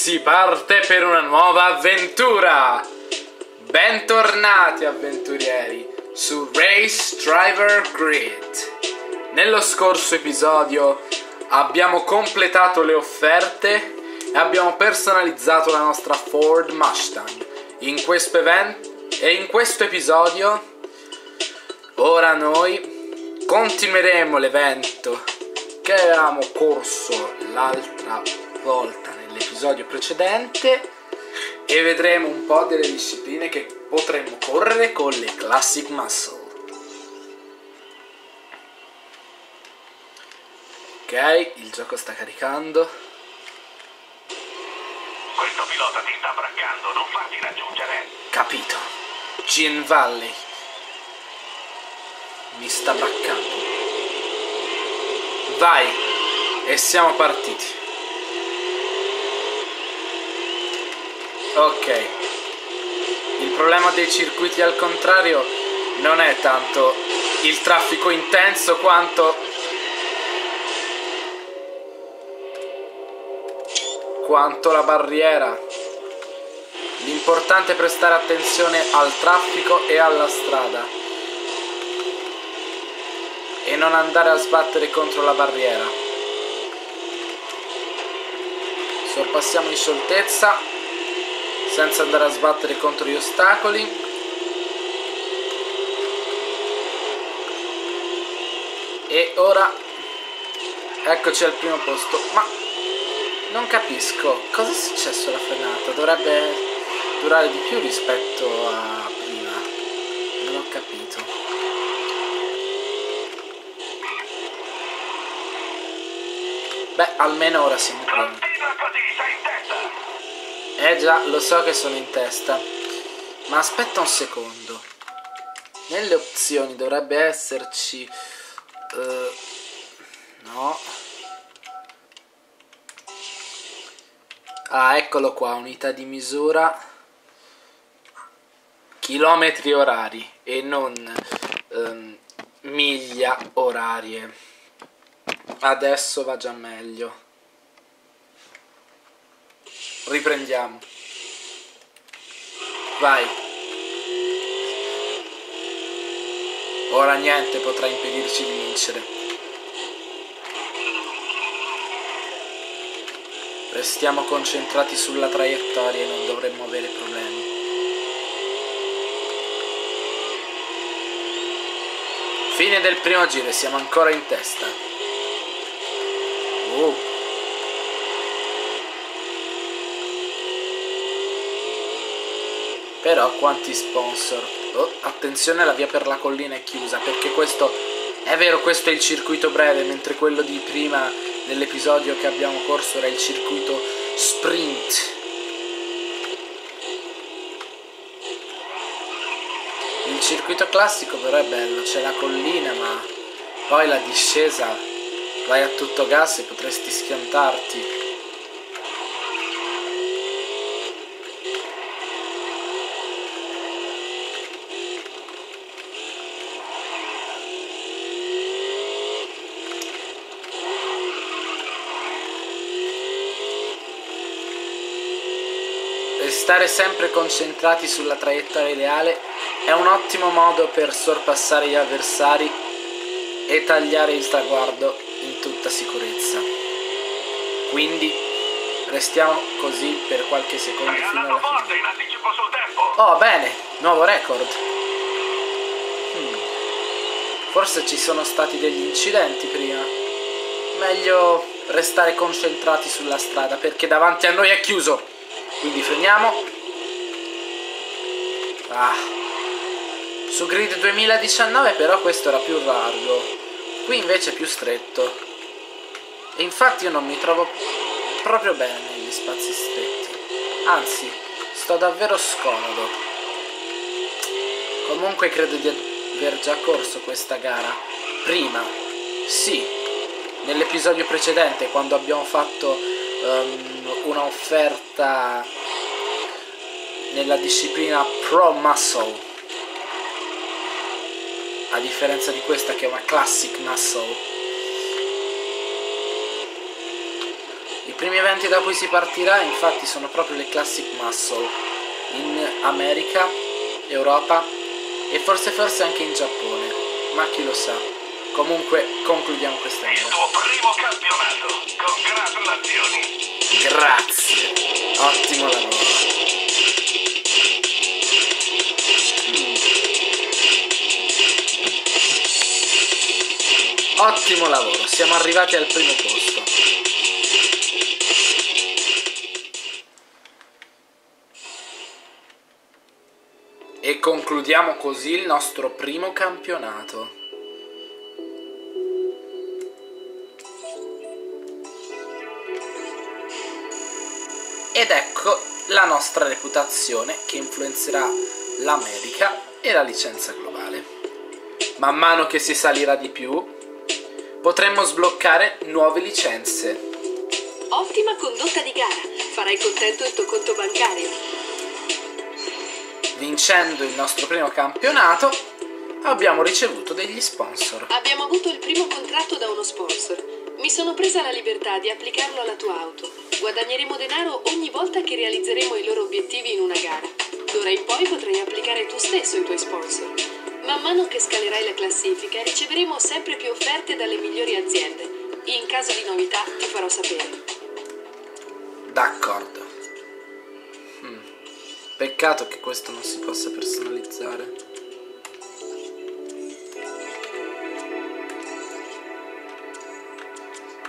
Si parte per una nuova avventura! Bentornati avventurieri su Race Driver Grid. Nello scorso episodio abbiamo completato le offerte e abbiamo personalizzato la nostra Ford Mustang. In questo episodio ora noi continueremo l'evento che avevamo corso l'altra volta nell'episodio precedente e vedremo un po' delle discipline che potremmo correre con le Classic Muscle. Ok, il gioco sta caricando. Questo pilota ti sta braccando, non farti raggiungere. Capito. Gin Valley mi sta braccando. Vai, e siamo partiti. Ok, il problema dei circuiti al contrario non è tanto il traffico intenso quanto la barriera. L'importante è prestare attenzione al traffico e alla strada e non andare a sbattere contro la barriera. Sorpassiamo in scioltezza senza andare a sbattere contro gli ostacoli. E ora eccoci al primo posto. Ma non capisco cosa è successo alla frenata. Dovrebbe durare di più rispetto a prima. Non ho capito. Beh, almeno ora siamo primi. Continua così, sei in testa. Già, lo so che sono in testa. Ma aspetta un secondo. Nelle opzioni dovrebbe esserci no. Ah, eccolo qua, unità di misura chilometri orari e non miglia orarie. Adesso va già meglio. Riprendiamo. Vai. Ora niente potrà impedirci di vincere. Restiamo concentrati sulla traiettoria e non dovremmo avere problemi. Fine del primo giro e siamo ancora in testa. Però quanti sponsor. Oh, attenzione, la via per la collina è chiusa, perché questo è vero, questo è il circuito breve, mentre quello di prima nell'episodio che abbiamo corso era il circuito sprint. Il circuito classico però è bello, c'è la collina, ma poi la discesa vai a tutto gas e potresti schiantarti. Stare sempre concentrati sulla traiettoria ideale è un ottimo modo per sorpassare gli avversari e tagliare il traguardo in tutta sicurezza. Quindi restiamo così per qualche secondo fino alla fine. In anticipo sul tempo. Oh, bene, nuovo record. Forse ci sono stati degli incidenti prima. Meglio restare concentrati sulla strada perché davanti a noi è chiuso. Quindi freniamo. Su Grid 2019 però questo era più largo, qui invece è più stretto. E infatti io non mi trovo proprio bene negli spazi stretti. Anzi, sto davvero scomodo. Comunque credo di aver già corso questa gara prima. Sì, nell'episodio precedente, quando abbiamo fatto una offerta nella disciplina Pro Muscle, a differenza di questa che è una Classic Muscle. primi eventi da cui si partirà infatti sono proprio le Classic Muscle in America, Europa e forse anche in Giappone, ma chi lo sa. Comunque concludiamo questa Il gara. tuo primo campionato. Congratulazioni. Grazie, ottimo lavoro. Ottimo lavoro, siamo arrivati al primo posto. E concludiamo così il nostro primo campionato. Ed ecco la nostra reputazione che influenzerà l'America e la licenza globale. Man mano che si salirà di più, potremmo sbloccare nuove licenze. Ottima condotta di gara. Farai contento il tuo conto bancario. Vincendo il nostro primo campionato, abbiamo ricevuto degli sponsor. Abbiamo avuto il primo contratto da uno sponsor. Mi sono presa la libertà di applicarlo alla tua auto. Guadagneremo denaro ogni volta che realizzeremo i loro obiettivi in una gara. D'ora in poi potrai applicare tu stesso i tuoi sponsor. Man mano che scalerai la classifica riceveremo sempre più offerte dalle migliori aziende. In caso di novità ti farò sapere. D'accordo. Peccato che questo non si possa personalizzare.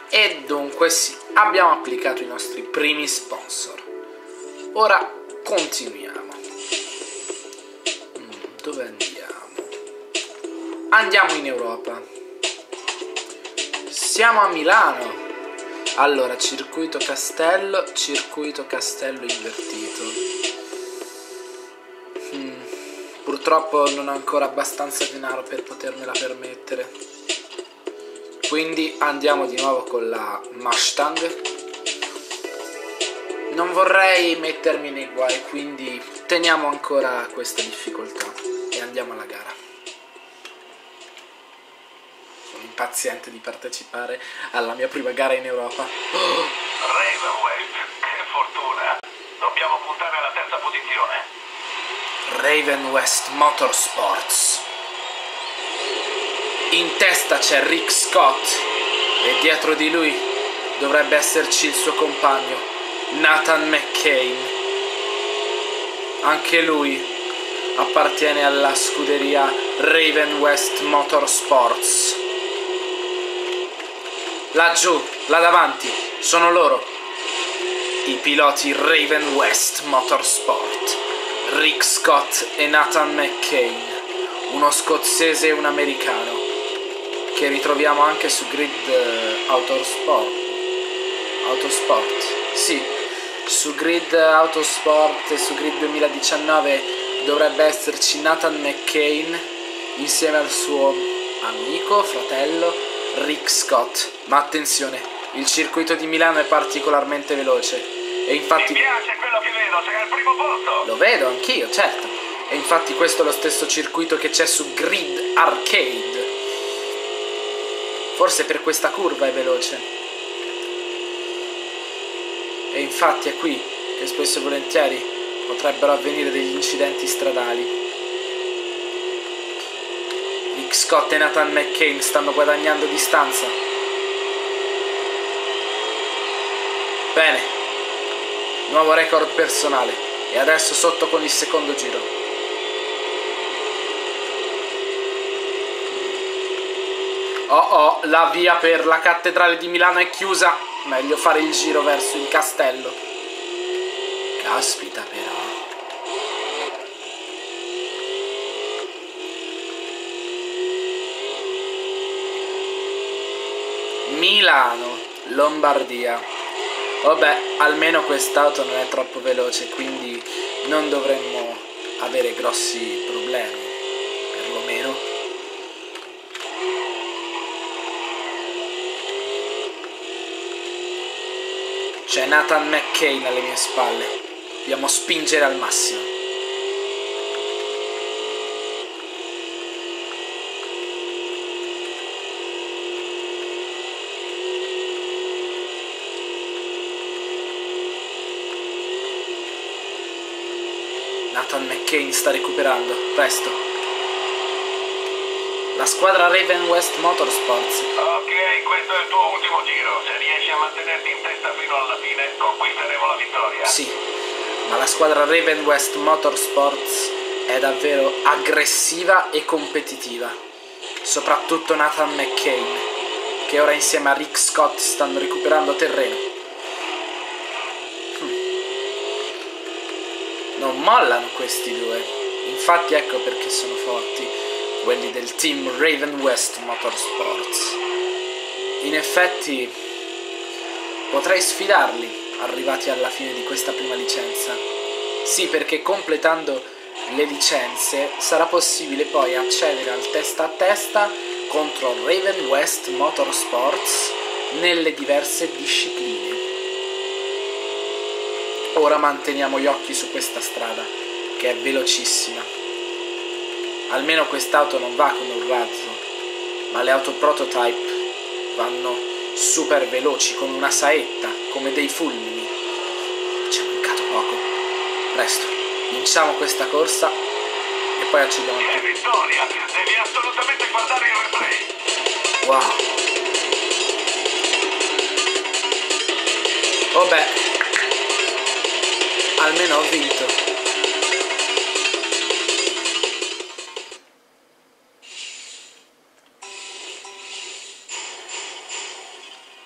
E dunque sì, abbiamo applicato i nostri primi sponsor. Ora continuiamo. Dove andiamo? Andiamo in Europa. Siamo a Milano. Allora, circuito castello invertito. Purtroppo non ho ancora abbastanza denaro per potermela permettere. Quindi andiamo di nuovo con la Mustang. Non vorrei mettermi nei guai, quindi teniamo ancora questa difficoltà e andiamo alla gara. Sono impaziente di partecipare alla mia prima gara in Europa. Ravenwest, che fortuna. Dobbiamo puntare alla terza posizione. Raven West Motorsports. In testa c'è Rick Scott e dietro di lui dovrebbe esserci il suo compagno Nathan McCain. Anche lui appartiene alla scuderia Raven West Motorsports. Laggiù, là davanti, sono loro, i piloti Raven West Motorsport, Rick Scott e Nathan McCain, uno scozzese e un americano, che ritroviamo anche su Grid Autosport. Sì, su Grid Autosport e su Grid 2019 dovrebbe esserci Nathan McCain insieme al suo amico, fratello, Rick Scott. Ma attenzione, il circuito di Milano è particolarmente veloce e infatti... Mi piace quello che vedo, sei al primo posto. Lo vedo anch'io, certo. E infatti questo è lo stesso circuito che c'è su Grid Arcade. Forse per questa curva è veloce. E infatti è qui che spesso e volentieri potrebbero avvenire degli incidenti stradali. Rick Scott e Nathan McCain stanno guadagnando distanza. Bene, nuovo record personale e adesso sotto con il secondo giro. Oh, la via per la cattedrale di Milano è chiusa. Meglio fare il giro verso il castello. Caspita però. Milano, Lombardia. Vabbè, almeno quest'auto non è troppo veloce, quindi non dovremmo avere grossi problemi, perlomeno. C'è Nathan McCain alle mie spalle. Dobbiamo spingere al massimo. Nathan McCain sta recuperando, presto. La squadra Raven West Motorsports. Ok, questo è il tuo ultimo giro. Se riesci a mantenerti in testa fino alla fine, conquisteremo la vittoria. Sì, ma la squadra Raven West Motorsports è davvero aggressiva e competitiva. Soprattutto Nathan McCain, che ora insieme a Rick Scott stanno recuperando terreno. Non mollano questi due, infatti ecco perché sono forti quelli del team Raven West Motorsports. In effetti potrei sfidarli arrivati alla fine di questa prima licenza. Sì, perché completando le licenze sarà possibile poi accedere al testa a testa contro Raven West Motorsports nelle diverse discipline. Ora manteniamo gli occhi su questa strada, che è velocissima. Almeno quest'auto non va come un razzo, ma le auto prototype vanno super veloci, come una saetta, come dei fulmini. Ci è mancato poco. Presto, vinciamo questa corsa e poi accediamo al Che vittoria! Devi assolutamente guardare il replay. Wow. Oh beh. Almeno ho vinto.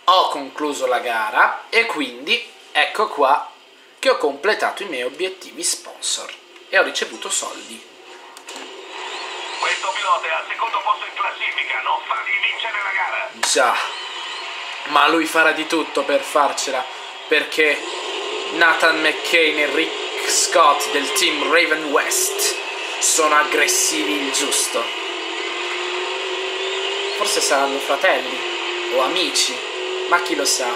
Ho concluso la gara e quindi ecco qua che ho completato i miei obiettivi sponsor e ho ricevuto soldi. Questo pilota è al secondo posto in classifica, non fargli vincere la gara. Già, ma lui farà di tutto per farcela, perché Nathan McCain e Rick Scott del team Raven West sono aggressivi il giusto. Forse saranno fratelli o amici, ma chi lo sa.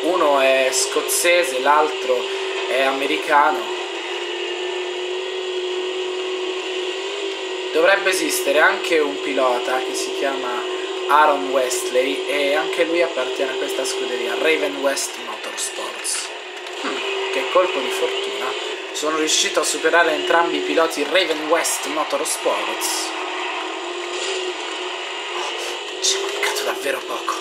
Uno è scozzese, l'altro è americano. Dovrebbe esistere anche un pilota che si chiama Aaron Westley e anche lui appartiene a questa scuderia, Raven West Motorsports. Che colpo di fortuna, sono riuscito a superare entrambi i piloti Raven West Motorsports. Ci è mancato davvero poco.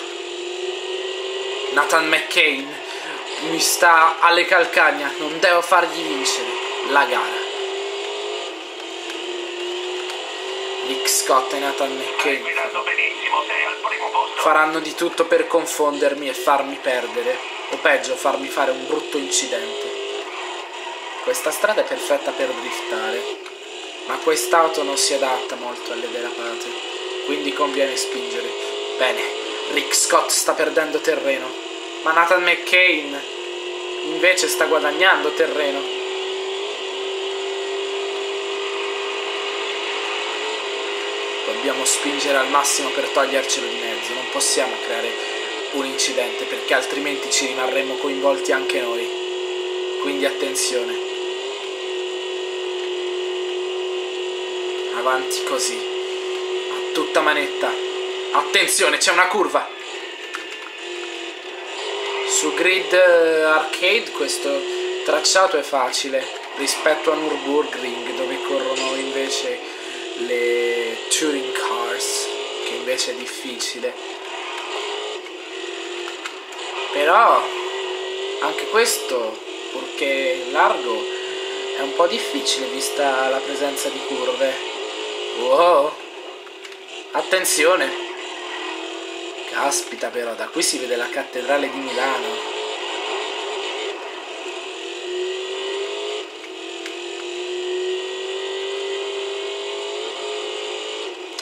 Nathan McCain mi sta alle calcagna, non devo fargli vincere la gara. Rick Scott e Nathan McCain faranno di tutto per confondermi e farmi perdere. O peggio, farmi fare un brutto incidente. Questa strada è perfetta per driftare, ma quest'auto non si adatta molto alle derapate, quindi conviene spingere. Bene, Rick Scott sta perdendo terreno, ma Nathan McCain invece sta guadagnando terreno. Dobbiamo spingere al massimo per togliercelo di mezzo, non possiamo creare un incidente perché altrimenti ci rimarremo coinvolti anche noi, quindi attenzione, avanti così a tutta manetta. Attenzione, c'è una curva su Grid Arcade. Questo tracciato è facile rispetto a Nürburgring, dove corrono invece le touring cars, che invece è difficile. Però anche questo, purché largo, è un po' difficile vista la presenza di curve. Wow, attenzione, caspita, però da qui si vede la cattedrale di Milano.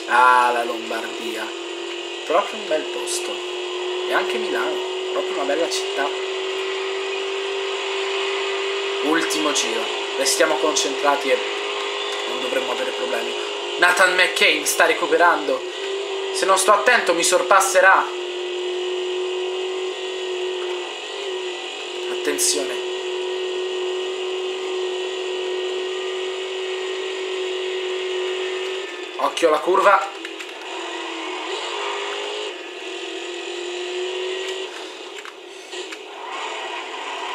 Ah, la Lombardia, proprio un bel posto. E anche Milano, proprio una bella città. Ultimo giro, restiamo concentrati e non dovremmo avere problemi. Nathan McCain sta recuperando, se non sto attento mi sorpasserà. Attenzione, occhio alla curva.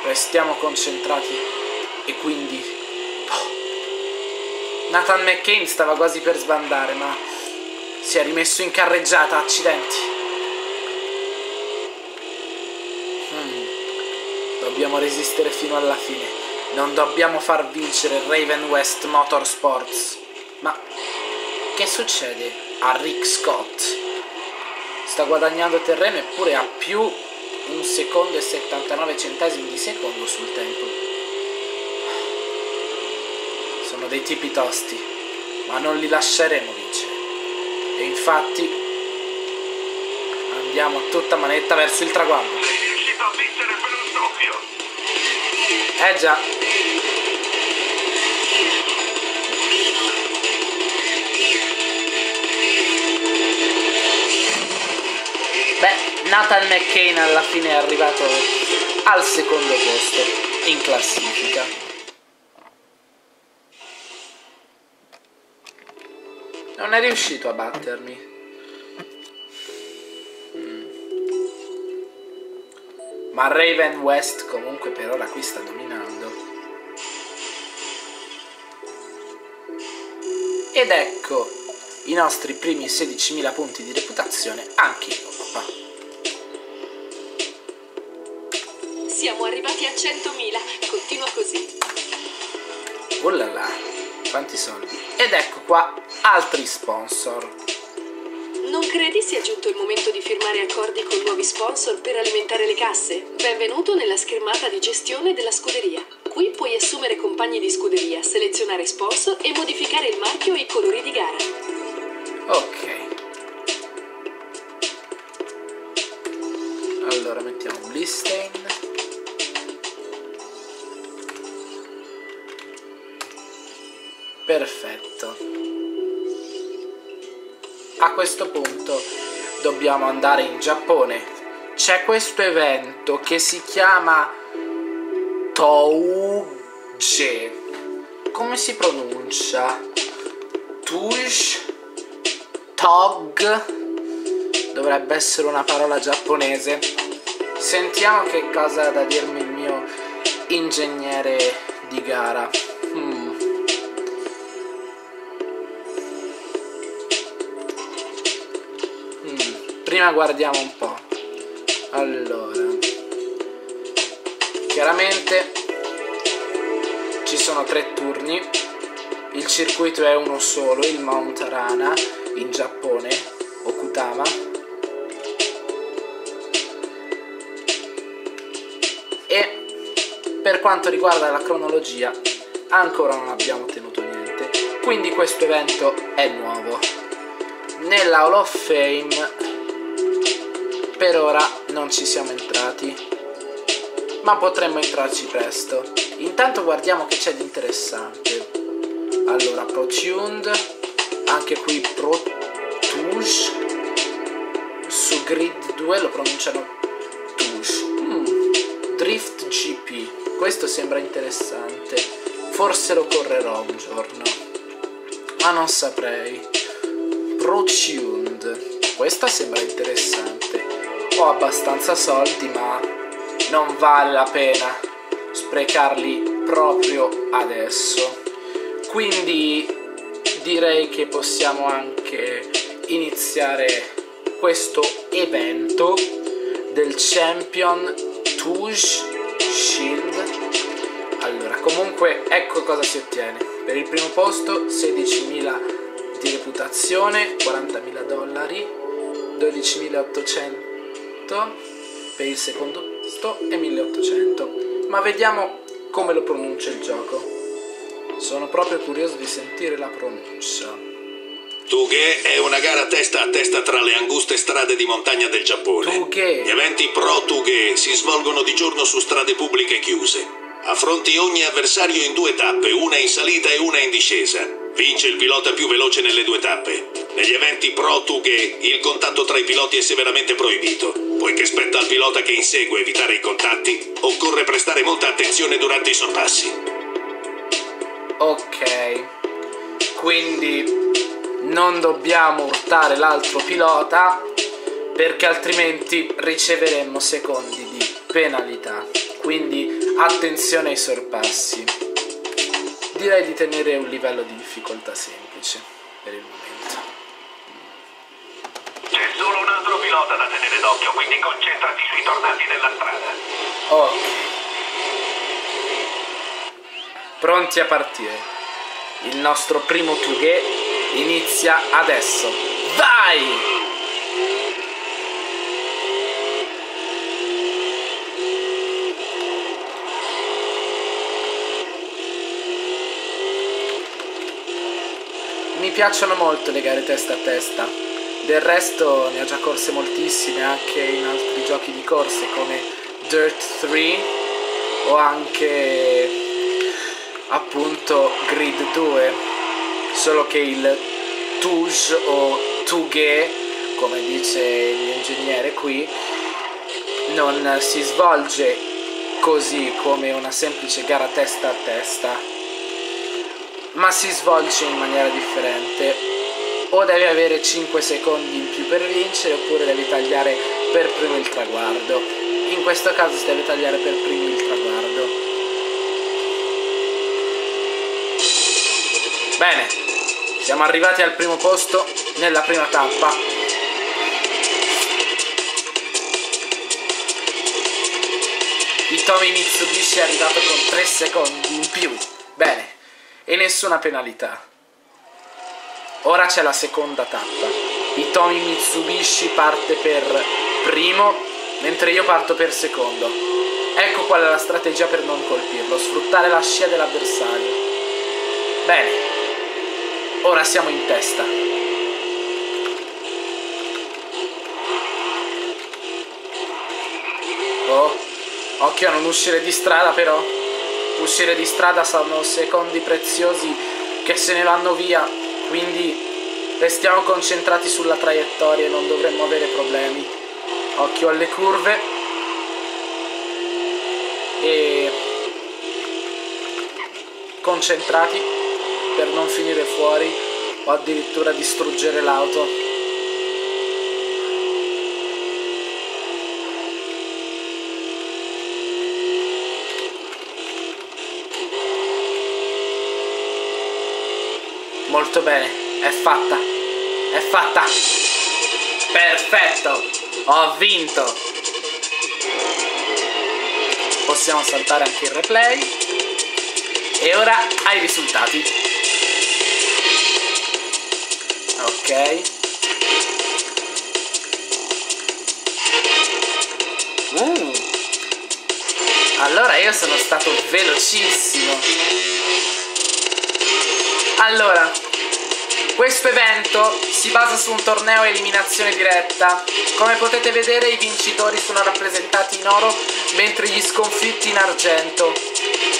Restiamo concentrati e quindi Nathan McCain stava quasi per sbandare, ma si è rimesso in carreggiata, accidenti. Dobbiamo resistere fino alla fine. Non dobbiamo far vincere Raven West Motorsports. Ma che succede a Rick Scott? Sta guadagnando terreno eppure ha più 1 secondo e 79 centesimi di secondo sul tempo. Sono dei tipi tosti, ma non li lasceremo vincere. E infatti andiamo a tutta manetta verso il traguardo. Sei riuscito a vincere per un doppio. Già. Beh, Nathan McCain alla fine è arrivato al secondo posto in classifica. Non è riuscito a battermi. Ma Raven West comunque per ora qui sta dominando. Ed ecco i nostri primi 16.000 punti di reputazione anche in Europa. Siamo arrivati a 100.000, continua così. Oh là là, quanti soldi. Ed ecco qua altri sponsor. Non credi sia giunto il momento di firmare accordi con nuovi sponsor per alimentare le casse? Benvenuto nella schermata di gestione della scuderia. Qui puoi assumere compagni di scuderia, selezionare sponsor e modificare il marchio e i colori di gara. Ok. Allora mettiamo Blistein. Perfetto. A questo punto dobbiamo andare in Giappone. C'è questo evento che si chiama Touge. Come si pronuncia? Touge? Tog? Dovrebbe essere una parola giapponese. Sentiamo che cosa ha da dirmi il mio ingegnere di gara. Prima guardiamo un po'. Allora, chiaramente ci sono 3 turni. Il circuito è uno solo, il Mount Arana in Giappone, Okutama. E per quanto riguarda la cronologia ancora non abbiamo ottenuto niente, quindi questo evento è nuovo. Nella Hall of Fame per ora non ci siamo entrati, ma potremmo entrarci presto. Intanto guardiamo che c'è di interessante. Allora, ProTuned, anche qui ProTouge, su Grid 2 lo pronunciano Touge. Drift GP, questo sembra interessante, forse lo correrò un giorno, ma non saprei. ProTuned, questa sembra interessante. Ho abbastanza soldi, ma non vale la pena sprecarli proprio adesso. Quindi direi che possiamo anche iniziare questo evento del Champion Touge Shield. Allora, comunque ecco cosa si ottiene. Per il primo posto 16.000 di reputazione, $40.000, 12.800 per il secondo posto e 1.800. Ma vediamo come lo pronuncia il gioco. Sono proprio curioso di sentire la pronuncia. Touge è una gara testa a testa tra le anguste strade di montagna del Giappone. Touge. Gli eventi Pro Touge si svolgono di giorno su strade pubbliche chiuse. Affronti ogni avversario in 2 tappe, una in salita e una in discesa. Vince il pilota più veloce nelle 2 tappe. Negli eventi Pro Touge il contatto tra i piloti è severamente proibito. Poiché spetta al pilota che insegue evitare i contatti, occorre prestare molta attenzione durante i sorpassi. Ok, quindi non dobbiamo urtare l'altro pilota perché altrimenti riceveremmo secondi di penalità. Quindi attenzione ai sorpassi. direi di tenere un livello di difficoltà semplice per il momento. C'è solo un altro pilota da tenere d'occhio, quindi concentrati sui tornanti della strada. Ok. Pronti a partire. Il nostro primo 2G inizia adesso. Vai! Mi piacciono molto le gare testa a testa, del resto ne ho già corse moltissime anche in altri giochi di corse come Dirt 3 o anche appunto Grid 2, solo che il Touge o Touge, come dice il mio ingegnere qui, non si svolge così come una semplice gara testa a testa, ma si svolge in maniera differente. O devi avere 5 secondi in più per vincere, oppure devi tagliare per primo il traguardo. In questo caso si deve tagliare per primo il traguardo. Bene, siamo arrivati al primo posto nella prima tappa. Hitomi Mitsubishi è arrivato con 3 secondi in più. Bene. E nessuna penalità. Ora c'è la seconda tappa. Hitomi Mitsubishi parte per primo, mentre io parto per secondo. Ecco qual è la strategia per non colpirlo: sfruttare la scia dell'avversario. Bene, ora siamo in testa. Oh, occhio a non uscire di strada però. Uscire di strada sono secondi preziosi che se ne vanno via, quindi restiamo concentrati sulla traiettoria e non dovremmo avere problemi. Occhio alle curve e concentrati per non finire fuori o addirittura distruggere l'auto. Molto bene, è fatta, è fatta, perfetto, ho vinto. Possiamo saltare anche il replay e ora ai risultati. Ok. Allora io sono stato velocissimo. Allora, questo evento si basa su un torneo a eliminazione diretta. Come potete vedere, i vincitori sono rappresentati in oro, mentre gli sconfitti in argento.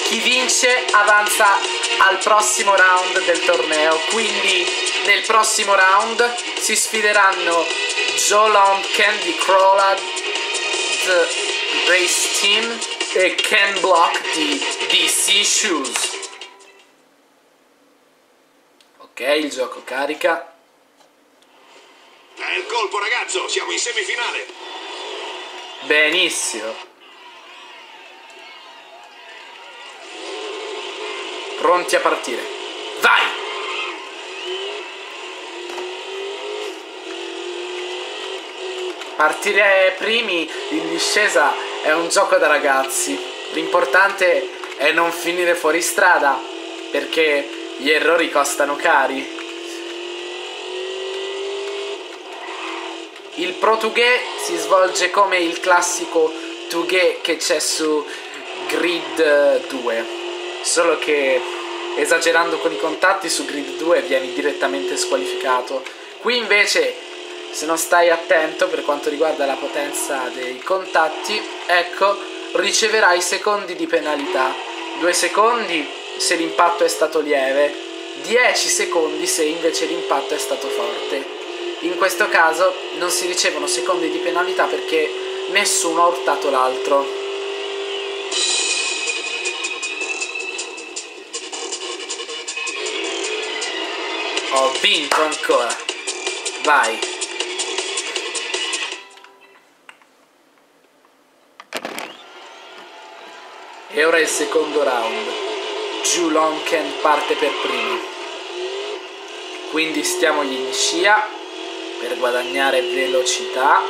Chi vince avanza al prossimo round del torneo, quindi nel prossimo round si sfideranno Joe Long Candy Crawler The Race Team e Ken Block di DC Shoes. Ok, il gioco carica. È il colpo, ragazzo, siamo in semifinale. Benissimo. Pronti a partire. Vai! Partire primi in discesa è un gioco da ragazzi. L'importante è non finire fuori strada, perché gli errori costano cari. Il Pro 2G si svolge come il classico 2G che c'è su Grid 2, solo che esagerando con i contatti su Grid 2 vieni direttamente squalificato. Qui invece, se non stai attento per quanto riguarda la potenza dei contatti, ecco, riceverai secondi di penalità. 2 secondi se l'impatto è stato lieve, 10 secondi se invece l'impatto è stato forte. In questo caso non si ricevono secondi di penalità perché nessuno ha urtato l'altro. Ho vinto ancora. Vai. E ora il secondo round. Zhu Lonken parte per primo. Quindi stiamogli in scia per guadagnare velocità.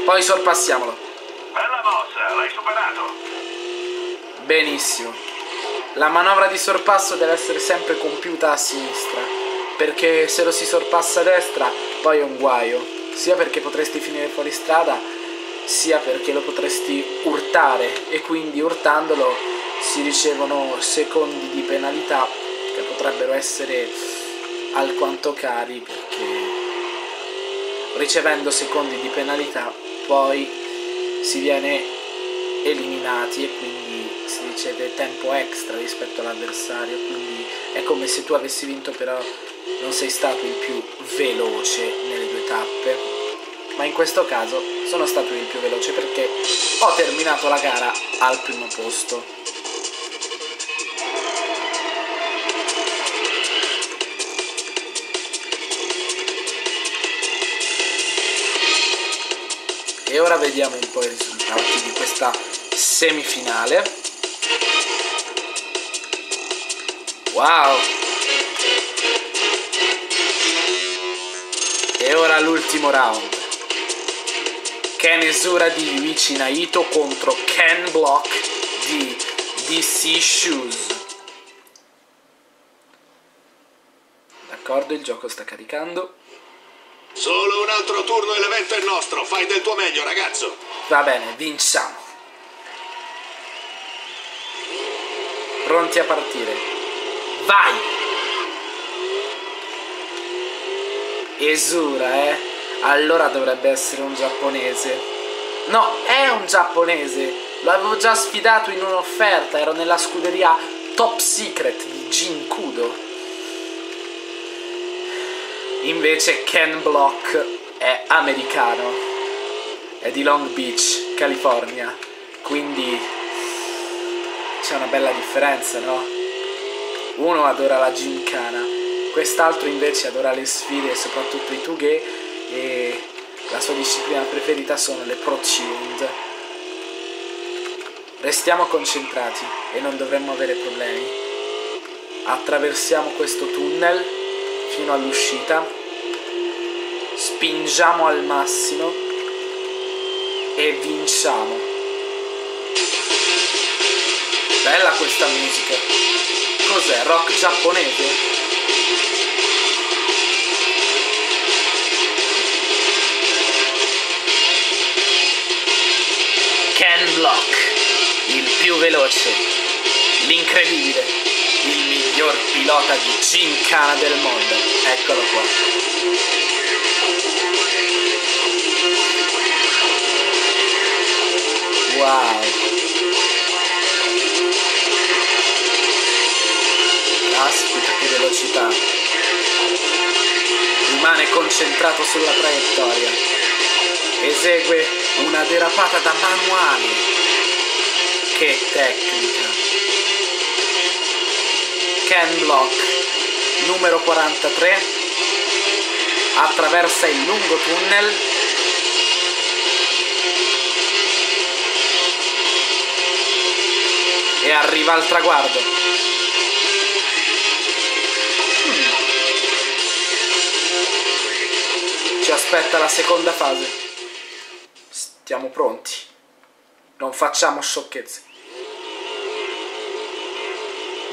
Poi sorpassiamolo. Bella mossa, l'hai superato. Benissimo. La manovra di sorpasso deve essere sempre compiuta a sinistra, perché se lo si sorpassa a destra poi è un guaio, sia perché potresti finire fuori strada, sia perché lo potresti urtare e quindi urtandolo si ricevono secondi di penalità che potrebbero essere alquanto cari, perché ricevendo secondi di penalità poi si viene eliminati e quindi si riceve tempo extra rispetto all'avversario, quindi è come se tu avessi vinto però non sei stato il più veloce nelle due tappe, ma in questo caso sono stato il più veloce perché ho terminato la gara al primo posto. E ora vediamo un po' i risultati di questa semifinale. Wow! E ora l'ultimo round. Ken Ezura di Yuichi Naito contro Ken Block di DC Shoes. D'accordo, il gioco sta caricando. Solo un altro turno e l'evento è nostro. Fai del tuo meglio, ragazzo. Va bene, vinciamo. Pronti a partire. Vai! Ezura, allora dovrebbe essere un giapponese. No, è un giapponese. Lo avevo già sfidato in un'offerta. Ero nella scuderia Top Secret di Jin Kudo. Invece Ken Block è americano. È di Long Beach, California. Quindi c'è una bella differenza, no? Uno adora la gincana, quest'altro invece adora le sfide e soprattutto i tughe, e la sua disciplina preferita sono le pro tuned. Restiamo concentrati e non dovremmo avere problemi. Attraversiamo questo tunnel fino all'uscita, spingiamo al massimo e vinciamo. Bella questa musica. Cos'è? Rock giapponese? Ken Block, il più veloce, l'incredibile, il miglior pilota di gincana del mondo. Eccolo qua. Wow. Caspita, che velocità. Rimane concentrato sulla traiettoria. Esegue una derapata da manuale. Che tecnica. Ken Block, numero 43, attraversa il lungo tunnel e arriva al traguardo. Ci aspetta la seconda fase. Stiamo pronti. Non facciamo sciocchezze.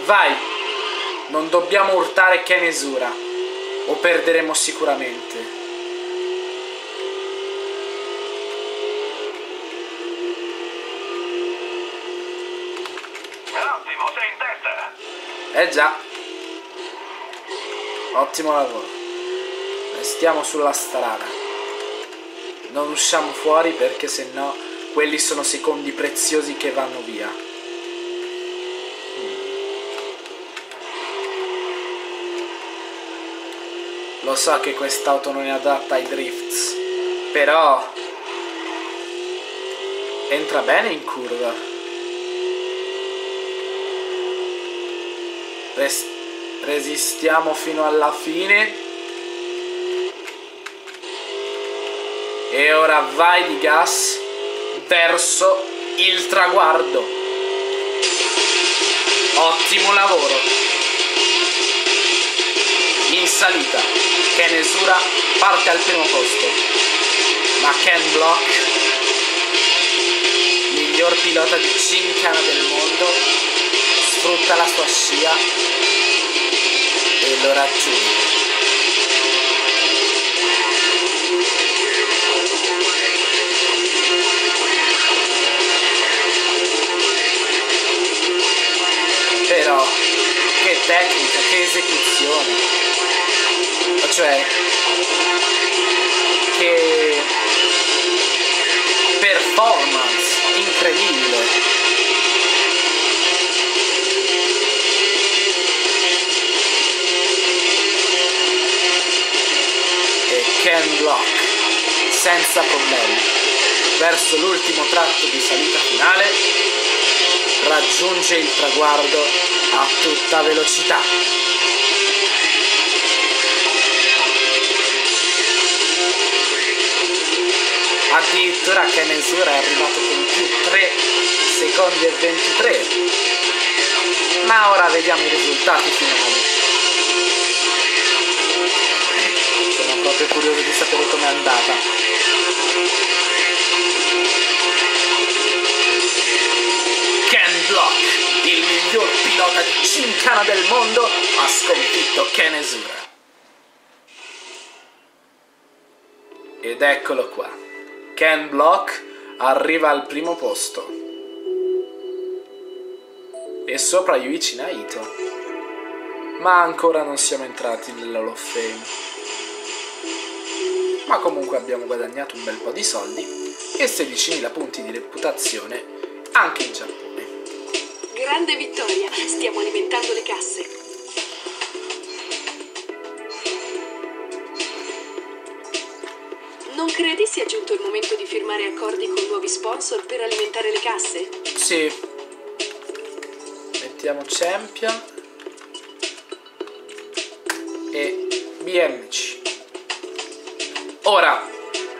Vai! Non dobbiamo urtare Ken Ezura o perderemo sicuramente. Ottimo, sei in testa. Già. Ottimo lavoro. Restiamo sulla strada. Non usciamo fuori perché sennò quelli sono secondi preziosi che vanno via. Lo so che quest'auto non è adatta ai drifts, però entra bene in curva. Resistiamo fino alla fine. E ora vai di gas verso il traguardo. Ottimo lavoro. In salita Ken Ezura parte al primo posto, ma Ken Block, miglior pilota di gincana del mondo, sfrutta la sua scia e lo raggiunge. Però che tecnica, che esecuzione, cioè che performance incredibile. E Ken Block senza problemi verso l'ultimo tratto di salita finale raggiunge il traguardo a tutta velocità. Addirittura Ken Ezura è arrivato con più 3 secondi e 23. Ma ora vediamo i risultati finali. Sono proprio curioso di sapere com'è andata. Ken Block, il miglior pilota di gincana del mondo, ha sconfitto Ken Ezura. Ed eccolo qua. Ken Block arriva al primo posto e sopra Yuichi Naito, ma ancora non siamo entrati nell'Hall of Fame. Ma comunque abbiamo guadagnato un bel po' di soldi e 16.000 punti di reputazione anche in Giappone. Grande vittoria, stiamo alimentando le casse. Non credi sia giunto il momento di firmare accordi con nuovi sponsor per alimentare le casse? Sì. Mettiamo Champion e BMC. Ora,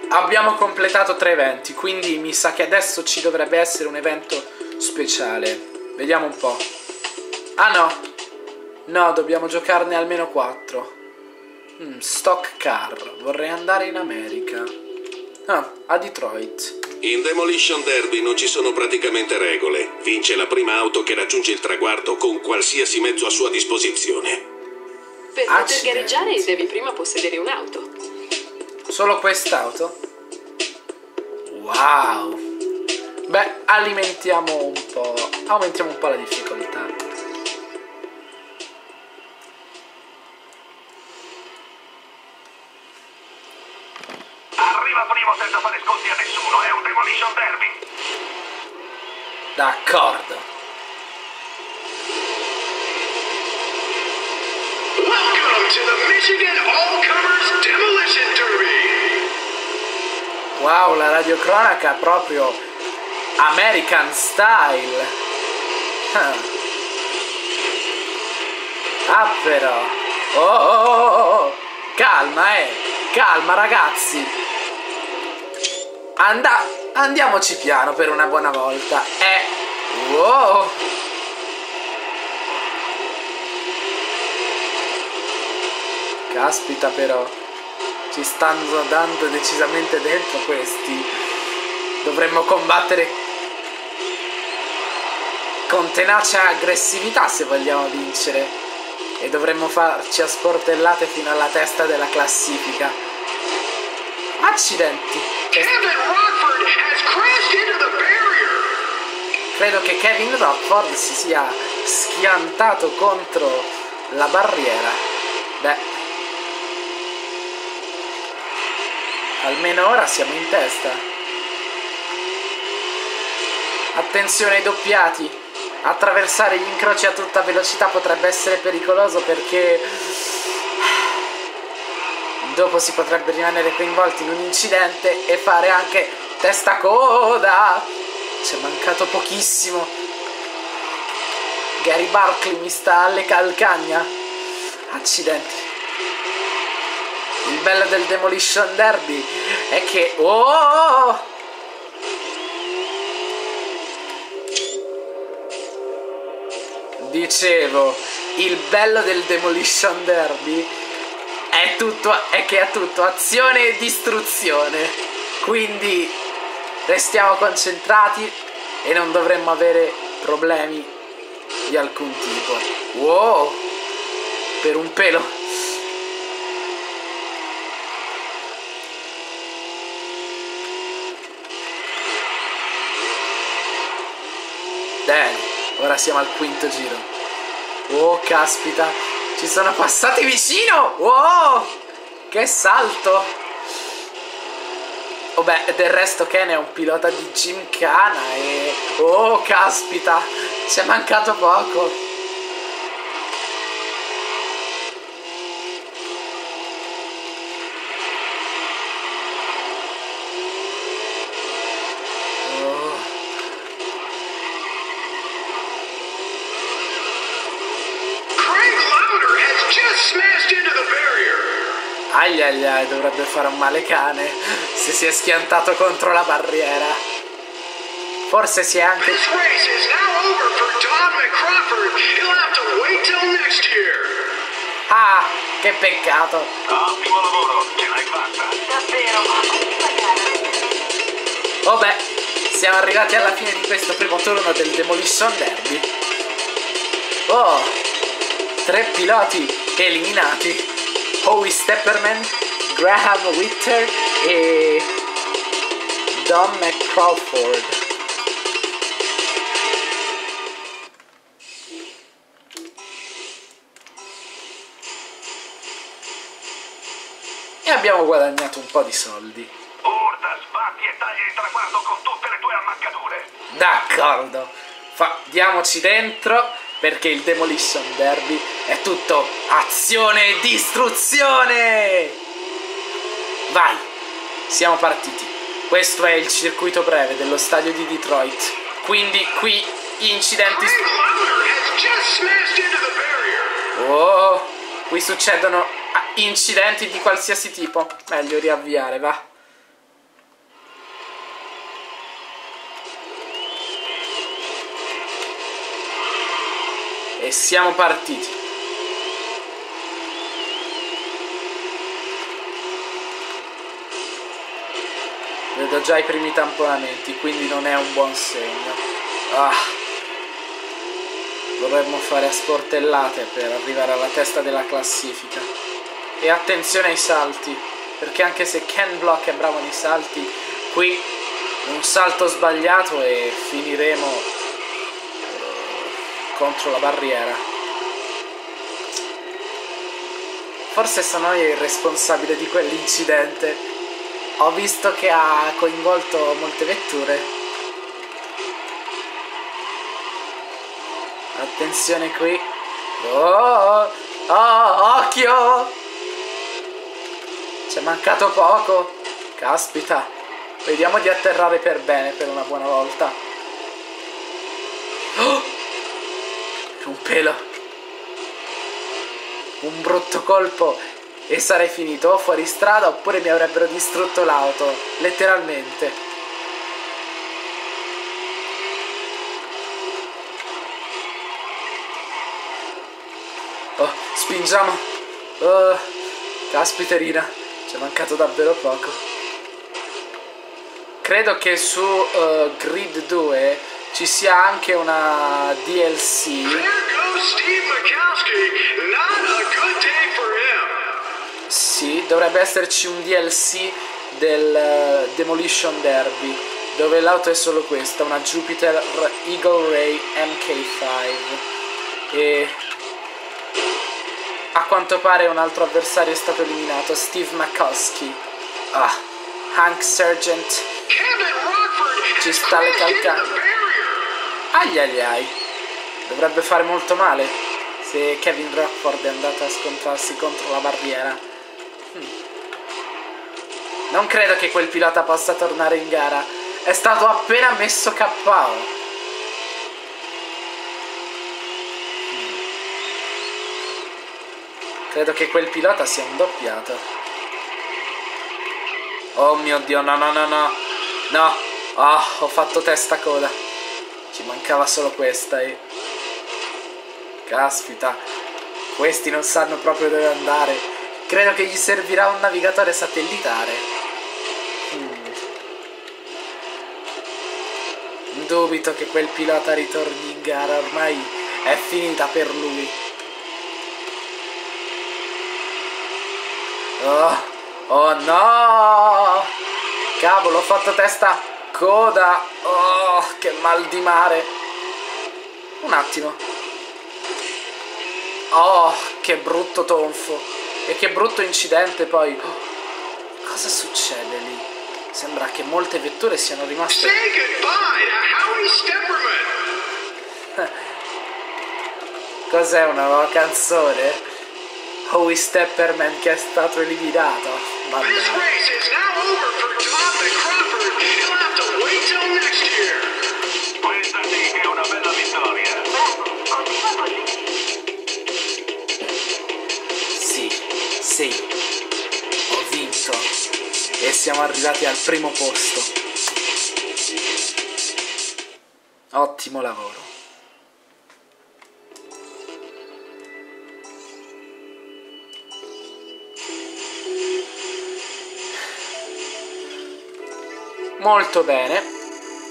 abbiamo completato 3 eventi, quindi mi sa che adesso ci dovrebbe essere un evento speciale. Vediamo un po'. Ah no! No, dobbiamo giocarne almeno 4. Stock car. Vorrei andare in America. Ah, a Detroit. In Demolition Derby non ci sono praticamente regole. Vince la prima auto che raggiunge il traguardo con qualsiasi mezzo a sua disposizione. Per poter gareggiare devi prima possedere un'auto. Solo quest'auto? Wow! Beh, aumentiamo un po' la difficoltà. Arriva primo senza fare sconti a nessuno, è un Demolition Derby. D'accordo. Welcome to the Michigan All-Comers Demolition Derby. Wow, la radiocronaca proprio American style. Ah però. Oh. Calma, calma ragazzi. Andiamoci piano per una buona volta. Wow. Caspita però. Ci stanno dando decisamente dentro questi. Dovremmo combattere con tenacia e aggressività se vogliamo vincere. E dovremmo farci a sportellate fino alla testa della classifica. Accidenti. Credo che Kevin Rockford si sia schiantato contro la barriera. Beh, almeno ora siamo in testa. Attenzione ai doppiati. Attraversare gli incroci a tutta velocità potrebbe essere pericoloso perché dopo si potrebbe rimanere coinvolti in un incidente e fare anche testa coda. C'è mancato pochissimo. Gary Barkley mi sta alle calcagna. Accidenti. Il bello del Demolition Derby è che Dicevo, il bello del Demolition Derby è che è tutto azione e distruzione. Quindi restiamo concentrati e non dovremmo avere problemi di alcun tipo. Wow! Per un pelo. Bene, ora siamo al quinto giro. Oh, caspita, ci sono passati vicino! Wow! Che salto! Oh beh, del resto Ken è un pilota di gymkhana e... oh, caspita, ci è mancato poco. Ai ai ai, dovrebbe fare un male cane se si è schiantato contro la barriera. Forse si è anche... ah, che peccato. Ottimo lavoro, ce l'hai fatta. Davvero, Oh beh, siamo arrivati alla fine di questo primo turno del Demolition Derby. Oh, 3 piloti eliminati. Howie Stepperman, Graham Witter e Don McCrawford. E abbiamo guadagnato un po' di soldi. Urta, sbatti e taglia il traguardo con tutte le tue ammaccature. D'accordo, diamoci dentro perché il Demolition Derby è tutto azione e distruzione! Vai, siamo partiti. Questo è il circuito breve dello stadio di Detroit. Quindi qui gli incidenti... oh, qui succedono incidenti di qualsiasi tipo. Meglio riavviare, va. E siamo partiti. Vedo già i primi tamponamenti, quindi non è un buon segno. Dovremmo fare a sportellate per arrivare alla testa della classifica. E attenzione ai salti, perché anche se Ken Block è bravo nei salti, qui un salto sbagliato e finiremo contro la barriera. Forse sono io il responsabile di quell'incidente. Ho visto che ha coinvolto molte vetture. Attenzione qui. Oh, occhio! Ci è mancato poco. Caspita. Vediamo di atterrare per bene per una buona volta. Oh! Un pelo. Un brutto colpo e sarei finito o fuori strada oppure mi avrebbero distrutto l'auto, letteralmente. Oh, spingiamo. Oh, caspiterina, ci è mancato davvero poco. Credo che su Grid 2 ci sia anche una DLC. Sì, dovrebbe esserci un DLC del Demolition Derby, dove l'auto è solo questa, una Jupiter Eagle Ray MK5. E a quanto pare un altro avversario è stato eliminato, Steve McCoskey. Hank Sargent ci sta recalcando. Ai ai ai, dovrebbe fare molto male se Kevin Rockford è andato a scontrarsi contro la barriera. Non credo che quel pilota possa tornare in gara, è stato appena messo KO. Credo che quel pilota sia un doppiato. Oh mio Dio, no no no no no. Ho fatto testa coda. Ci mancava solo questa Caspita, questi non sanno proprio dove andare. Credo che gli servirà un navigatore satellitare. Dubito che quel pilota ritorni in gara, ormai è finita per lui. Oh no! Cavolo, ho fatto testa coda. Oh, che mal di mare. Un attimo. Oh, che brutto tonfo. E che brutto incidente poi. Oh, cosa succede lì? Sembra che molte vetture siano rimaste... Say goodbye to Howie Stepperman. Cos'è, una nuova canzone? Howie Stepperman che è stato eliminato. Vabbè. This race is now over for Tom and Crawford. He'll have to wait till next year. Questa sì che è una bella vittoria. Sì, ho vinto e siamo arrivati al primo posto. Ottimo lavoro. Molto bene.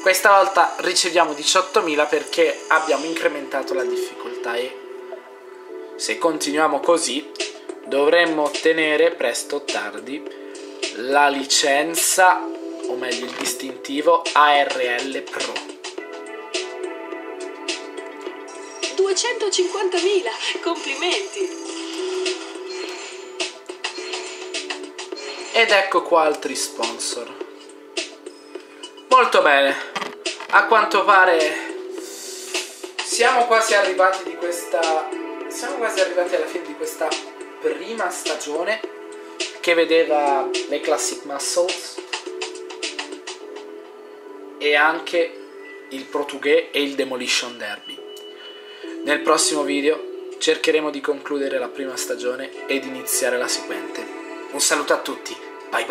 Questa volta riceviamo 18.000 perché abbiamo incrementato la difficoltà e se continuiamo così dovremmo ottenere presto o tardi la licenza, o meglio il distintivo ARL Pro. 250.000, complimenti! Ed ecco qua altri sponsor. Molto bene, a quanto pare siamo quasi arrivati alla fine di questa prima stagione che vedeva le Classic Muscles e anche il Portugais e il Demolition Derby. Nel prossimo video cercheremo di concludere la prima stagione ed iniziare la seguente. Un saluto a tutti, bye bye.